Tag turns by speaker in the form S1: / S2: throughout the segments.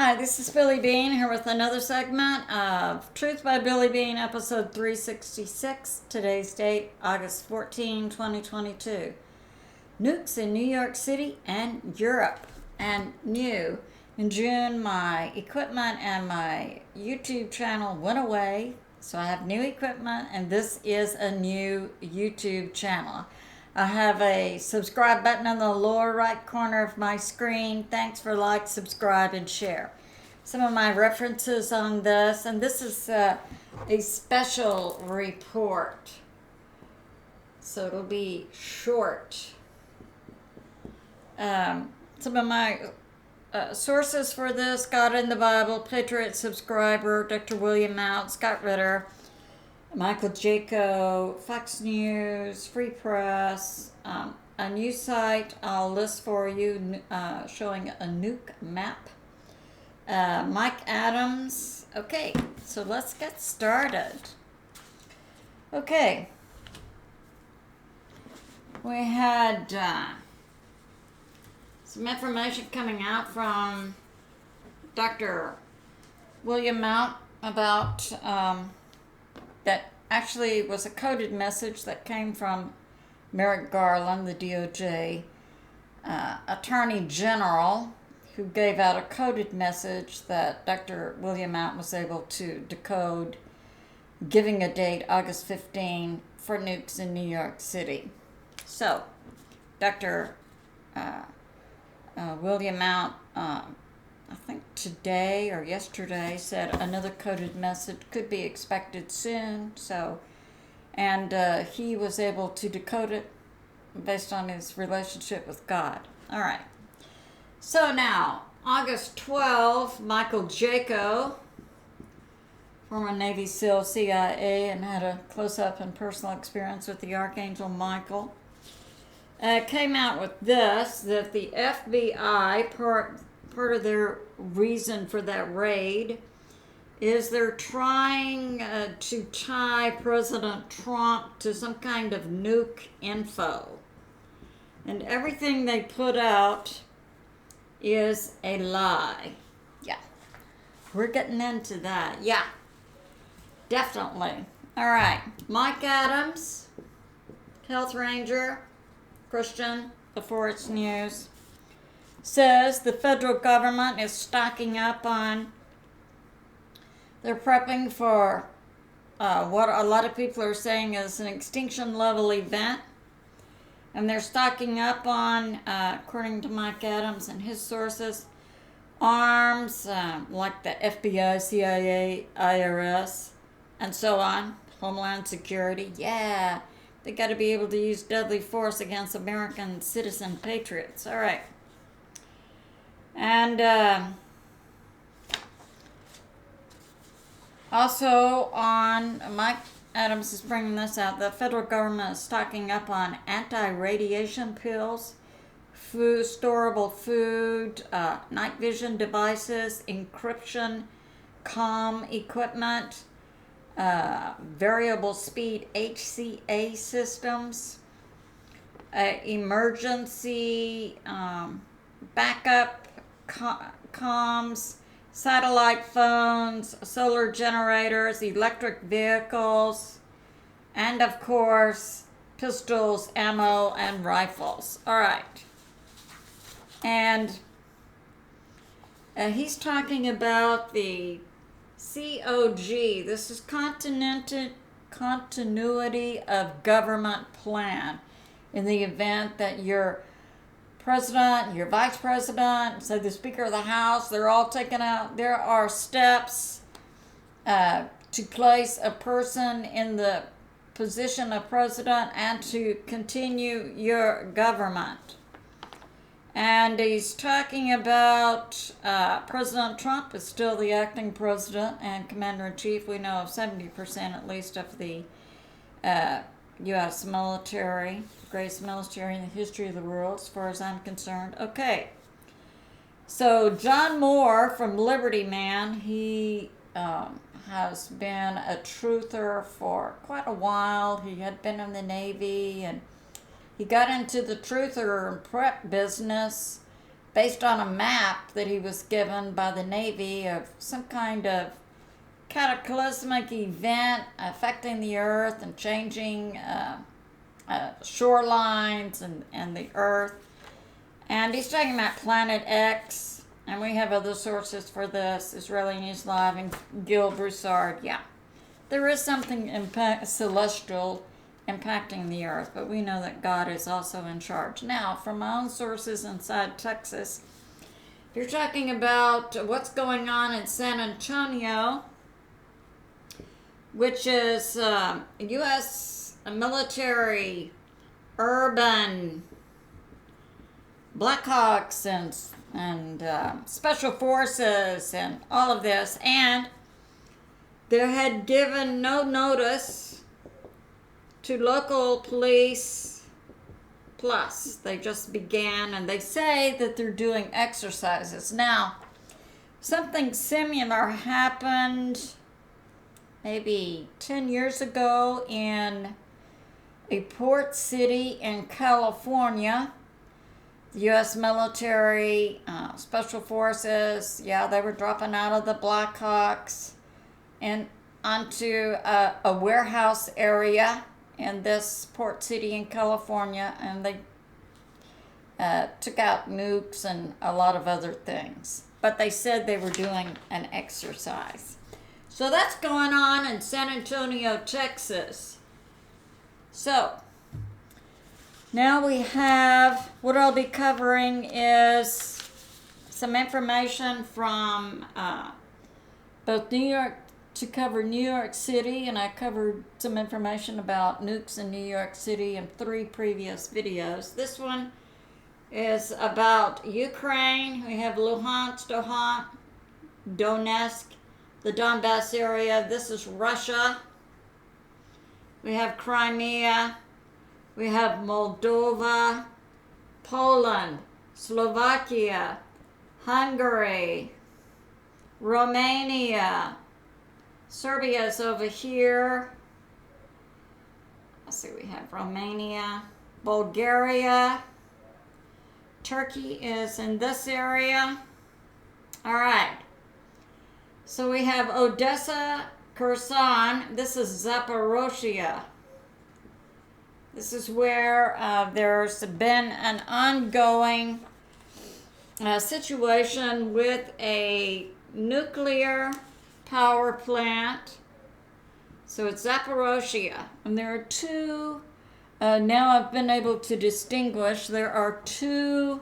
S1: Hi, this is Billie Beene here with another segment of Truth by Billie Beene, episode 366. Today's date, August 14, 2022. Nukes in New York City and Europe. And new. In June, my equipment and my YouTube channel went away. So I have new equipment, and this is a new YouTube channel. I have a subscribe button in the lower right corner of my screen. Thanks for like, subscribe, and share. Some of my references on this, and this is a special report, so it'll be short. Some of my sources for this: God in the Bible, Patriot Subscriber, Dr. William Mount, Scott Ritter, Michael Jaco, Fox News, Free Press, a new site I'll list for you showing a nuke map, Mike Adams. Okay, so let's get started. Okay, we had some information coming out from Dr. William Mount about that actually was a coded message that came from Merrick Garland, the DOJ Attorney General, who gave out a coded message that Dr. William Mount was able to decode, giving a date, August 15, for nukes in New York City. So, Dr. William Mount, I think today or yesterday, said another coded message could be expected soon. So, and he was able to decode it based on his relationship with God. All right. So now, August 12, Michael Jaco, former Navy SEAL, CIA, and had a close-up and personal experience with the Archangel Michael, came out with this, that the FBI, part of their reason for that raid is they're trying to tie President Trump to some kind of nuke info. And everything they put out is a lie. Yeah. We're getting into that. Yeah. Definitely. All right. Mike Adams, Health Ranger, Christian, Beforeitsnews, says the federal government is stocking up on, they're prepping for what a lot of people are saying is an extinction level event. And they're stocking up on, according to Mike Adams and his sources, arms like the FBI, CIA, IRS, and so on, Homeland Security. Yeah, they got to be able to use deadly force against American citizen patriots. All right. And also on, Mike Adams is bringing this out, the federal government is stocking up on anti-radiation pills, food, storable food, night vision devices, encryption, comm equipment, variable speed HCA systems, emergency backup comms, satellite phones, solar generators, electric vehicles, and of course, pistols, ammo, and rifles. All right. And he's talking about the COG. This is continuity of government plan. In the event that your president, your vice president, say the Speaker of the House, they're all taken out. There are steps to place a person in the position of president and to continue your government. And he's talking about President Trump is still the acting president and commander-in-chief. We know of 70% at least of the U.S. military, greatest military in the history of the world, as far as I'm concerned. Okay. So John Moore from Liberty Man, he has been a truther for quite a while. He had been in the Navy, and he got into the truther and prep business based on a map that he was given by the Navy of some kind of cataclysmic event affecting the Earth and changing shorelines and the Earth. And he's talking about Planet X, and we have other sources for this, Israeli News Live and Gil Broussard. Yeah, there is something celestial impacting the Earth, but we know that God is also in charge. Now, from my own sources inside Texas, if you're talking about what's going on in San Antonio, which is U.S. military, urban, Blackhawks and special forces and all of this, and they had given no notice to local police plus. They just began, and they say that they're doing exercises. Now, something similar happened maybe 10 years ago in a port city in California. The U.S. military, special forces, they were dropping out of the Blackhawks and onto a warehouse area in this port city in California, and they took out nukes and a lot of other things. But they said they were doing an exercise. So that's going on in San Antonio, Texas. So now we have, what I'll be covering is some information from both New York, to cover New York City, and I covered some information about nukes in New York City in 3 previous videos. This one is about Ukraine. We have Luhansk, Donetsk, the Donbass area. This is Russia. We have Crimea. We have Moldova, Poland, Slovakia, Hungary, Romania. Serbia is over here. Let's see, we have Romania, Bulgaria. Turkey is in this area. All right. So we have Odessa, Kherson. This is Zaporozhye. This is where there's been an ongoing situation with a nuclear power plant. So it's Zaporozhye. And there are 2, now I've been able to distinguish, there are 2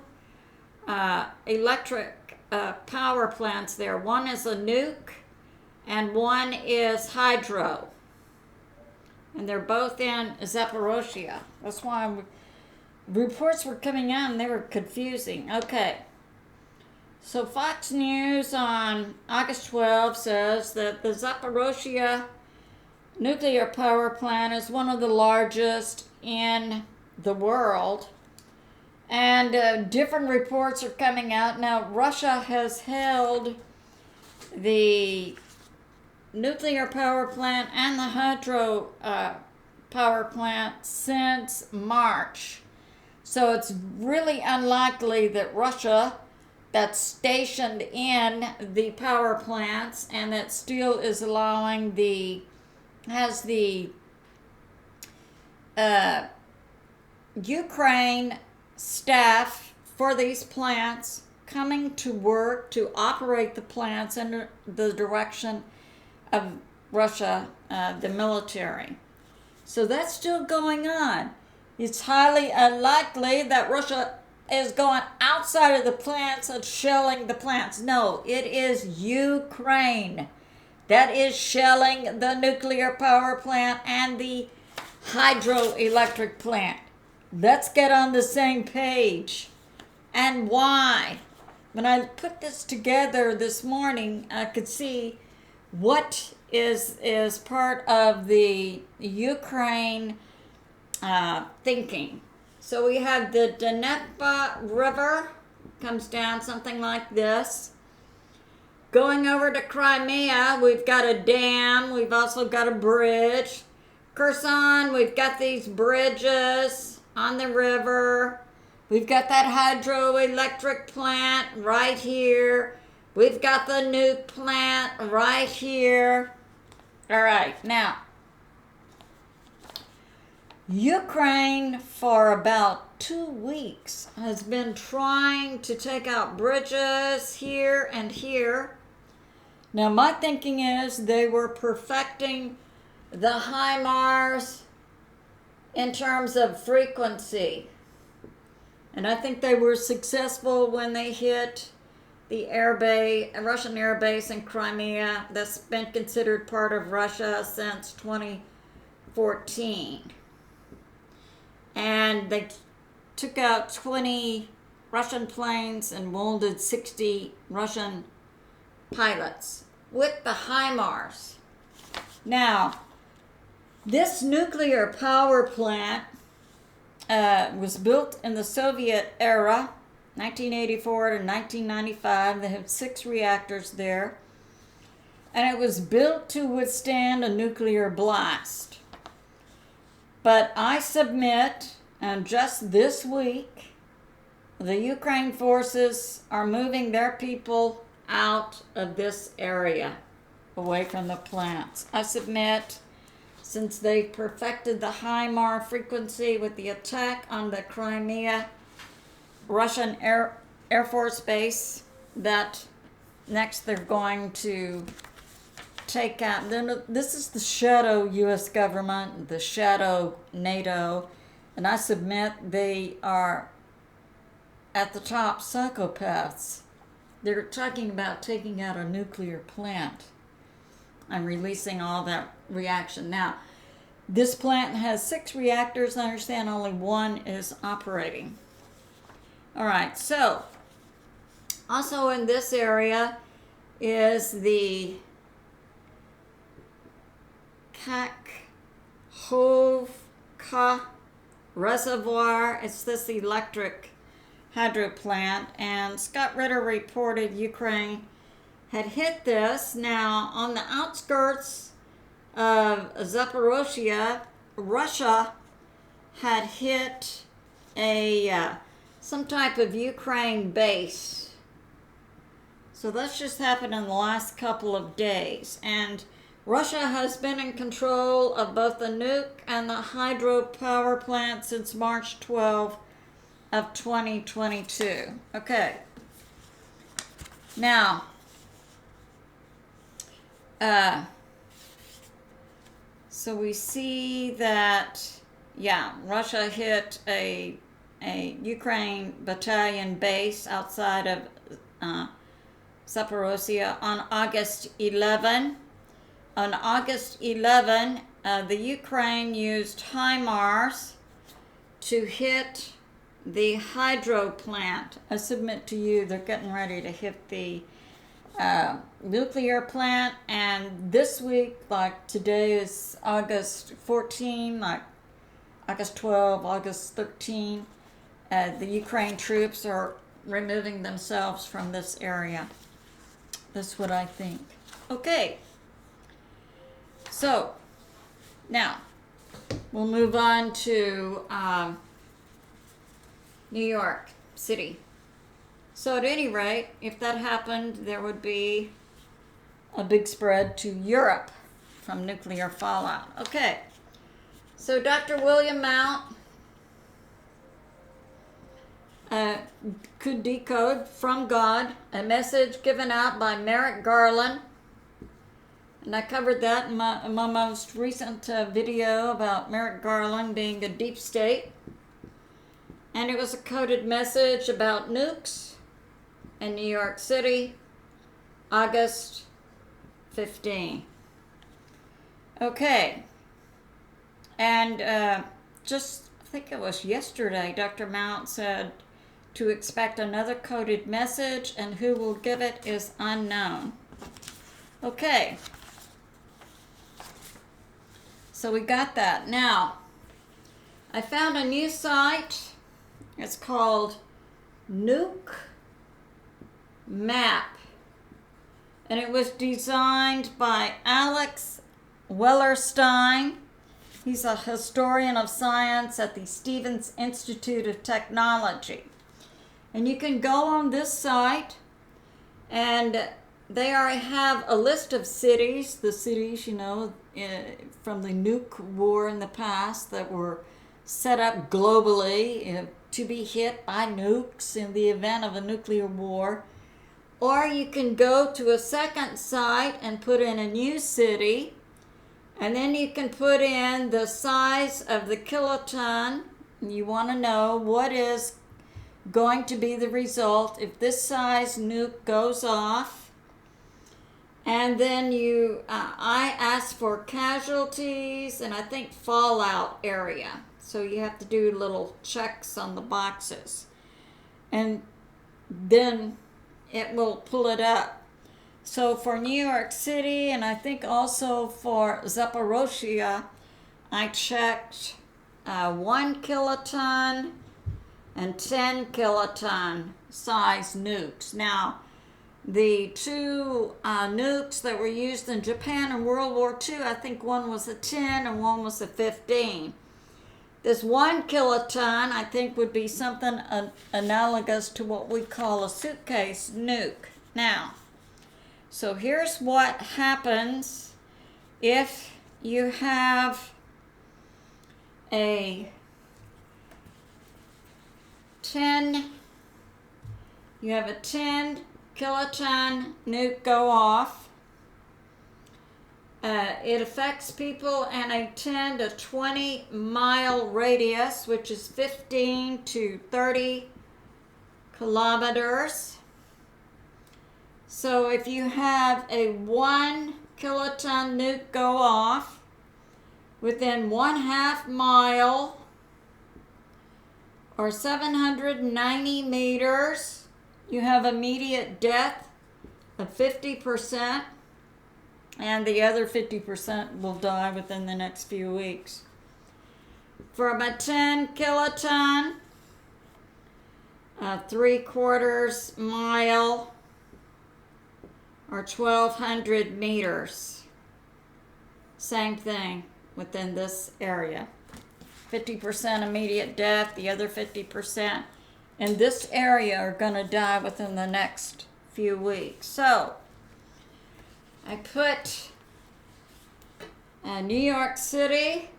S1: electric power plants there. One is a nuke and one is hydro. And they're both in Zaporozhye. That's why reports were coming out and they were confusing. Okay. So Fox News on August 12 says that the Zaporozhye nuclear power plant is one of the largest in the world. And different reports are coming out. Now, Russia has held the nuclear power plant and the hydro power plant since March. So it's really unlikely that Russia, that's stationed in the power plants and that still is allowing has the Ukraine staff for these plants coming to work to operate the plants under the direction of Russia, the military. So that's still going on. It's highly unlikely that Russia is going outside of the plants and shelling the plants. No, it is Ukraine that is shelling the nuclear power plant and the hydroelectric plant. Let's get on the same page. And why? When I put this together this morning, I could see what is part of the Ukraine thinking. So we have the Dnieper River, comes down something like this. Going over to Crimea, we've got a dam, we've also got a bridge. Kherson, we've got these bridges on the river. We've got that hydroelectric plant right here. We've got the nuke plant right here. All right, now, Ukraine for about 2 weeks has been trying to take out bridges here and here. Now, my thinking is they were perfecting the HIMARS in terms of frequency. And I think they were successful when they hit the Russian air base in Crimea that's been considered part of Russia since 2014. And they took out 20 Russian planes and wounded 60 Russian pilots with the HIMARS. Now, this nuclear power plant was built in the Soviet era, 1984 to 1995. They have 6 reactors there. And it was built to withstand a nuclear blast. But I submit, and just this week, the Ukraine forces are moving their people out of this area, away from the plants. I submit, since they perfected the HIMAR frequency with the attack on the Crimea Russian Air Force Base, that next they're going to take out. This is the shadow U.S. government, the shadow NATO, and I submit they are at the top psychopaths. They're talking about taking out a nuclear plant and releasing all that reaction. Now, this plant has 6 reactors. I understand only 1 is operating. All right, so also in this area is the Kakhovka Reservoir. It's this electric hydro plant, and Scott Ritter reported Ukraine had hit this. Now, on the outskirts of Zaporozhye, Russia had hit some type of Ukraine base. So that's just happened in the last couple of days. And Russia has been in control of both the nuke and the hydropower plant since March 12 of 2022. Okay. Now, so we see that, Russia hit a Ukraine battalion base outside of Zaporozhye on August 11. On August 11, the Ukraine used HIMARS to hit the hydro plant. I submit to you they're getting ready to hit the nuclear plant, and this week, like today is August 14, like August 12, August 13, the Ukraine troops are removing themselves from this area. That's what I think. Okay. So, now, we'll move on to New York City. So at any rate, if that happened, there would be a big spread to Europe from nuclear fallout. Okay, so Dr. William Mount could decode from God a message given out by Merrick Garland. And I covered that in my most recent video about Merrick Garland being a deep state. And it was a coded message about nukes in New York City, August 15. Okay. And just, I think it was yesterday, Dr. Mount said to expect another coded message, and who will give it is unknown. Okay. So we got that. Now, I found a new site. It's called Nuke Map. And it was designed by Alex Wellerstein. He's a historian of science at the Stevens Institute of Technology. And you can go on this site, and they have a list of cities, the cities, from the nuke war in the past that were set up globally to be hit by nukes in the event of a nuclear war. Or you can go to a second site and put in a new city, and then you can put in the size of the kiloton. You want to know what is going to be the result if this size nuke goes off. And then I ask for casualties and I think fallout area. So you have to do little checks on the boxes. And then it will pull it up. So for New York City, and I think also for Zaporozhye, I checked 1 kiloton and 10 kiloton size nukes. Now, the two nukes that were used in Japan in World War II, I think one was a 10 and one was a 15. This 1 kiloton, I think, would be something analogous to what we call a suitcase nuke. Now, so here's what happens if you have a 10 kiloton nuke go off. It affects people in a 10 to 20 mile radius, which is 15 to 30 kilometers. So if you have a 1 kiloton nuke go off within 1/2 mile or 790 meters, you have immediate death of 50%, and the other 50% will die within the next few weeks. From a 10 kiloton, 3/4 mile, or 1,200 meters. Same thing within this area. 50% immediate death, the other 50% in this area are going to die within the next few weeks. So, I put New York City.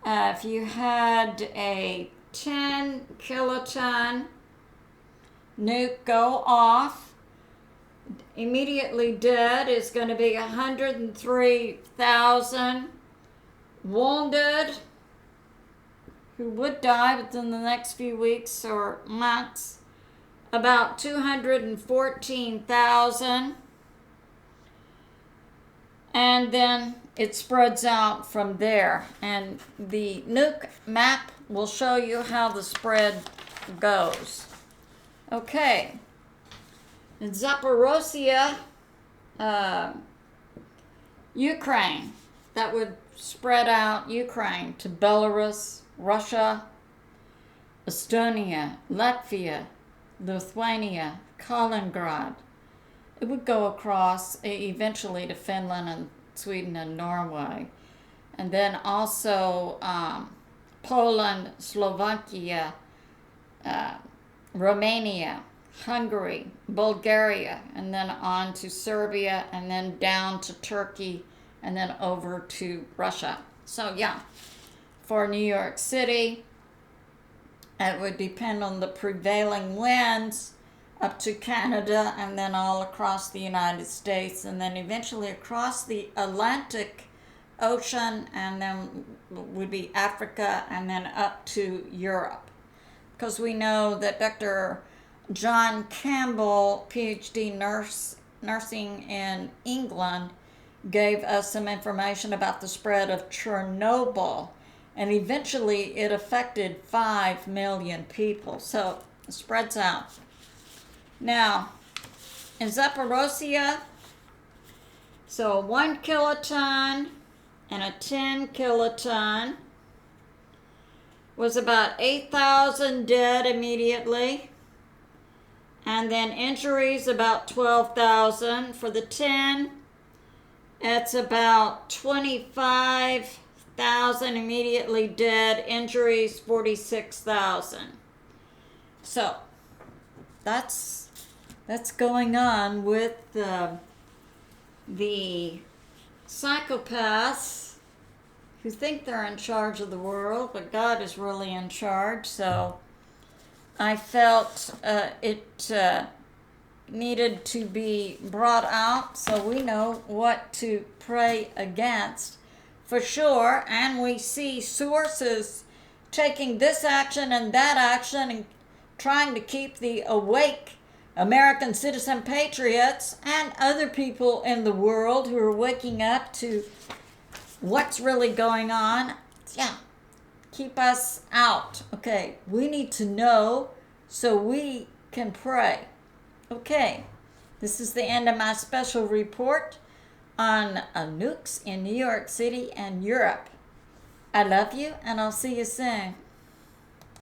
S1: If you had a 10 kiloton nuke go off, immediately dead is going to be 103,000. Wounded, who would die within the next few weeks or months, about 214,000. And then it spreads out from there. And the nuke map will show you how the spread goes. Okay. In Zaporozhye, Ukraine, that would spread out Ukraine to Belarus, Russia, Estonia, Latvia, Lithuania, Kaliningrad. It would go across eventually to Finland and Sweden and Norway. And then also Poland, Slovakia, Romania, Hungary, Bulgaria, and then on to Serbia, and then down to Turkey, and then over to Russia. So yeah, for New York City, it would depend on the prevailing winds up to Canada, and then all across the United States, and then eventually across the Atlantic Ocean, and then would be Africa, and then up to Europe. Because we know that Dr. John Campbell, PhD nursing in England, gave us some information about the spread of Chernobyl, and eventually it affected 5 million people. So it spreads out. Now, in Zaporozhye, so 1 kiloton and a 10 kiloton was about 8,000 dead immediately, and then injuries about 12,000. For the 10, It's about 25,000 immediately dead, injuries 46,000. So that's going on with the psychopaths who think they're in charge of the world, but God is really in charge. So I felt it needed to be brought out so we know what to pray against for sure. And we see sources taking this action and that action and trying to keep the awake American citizen patriots and other people in the world who are waking up to what's really going on. Yeah, keep us out. Okay, we need to know so we can pray. Okay, this is the end of my special report on nukes in New York City and Europe. I love you, and I'll see you soon.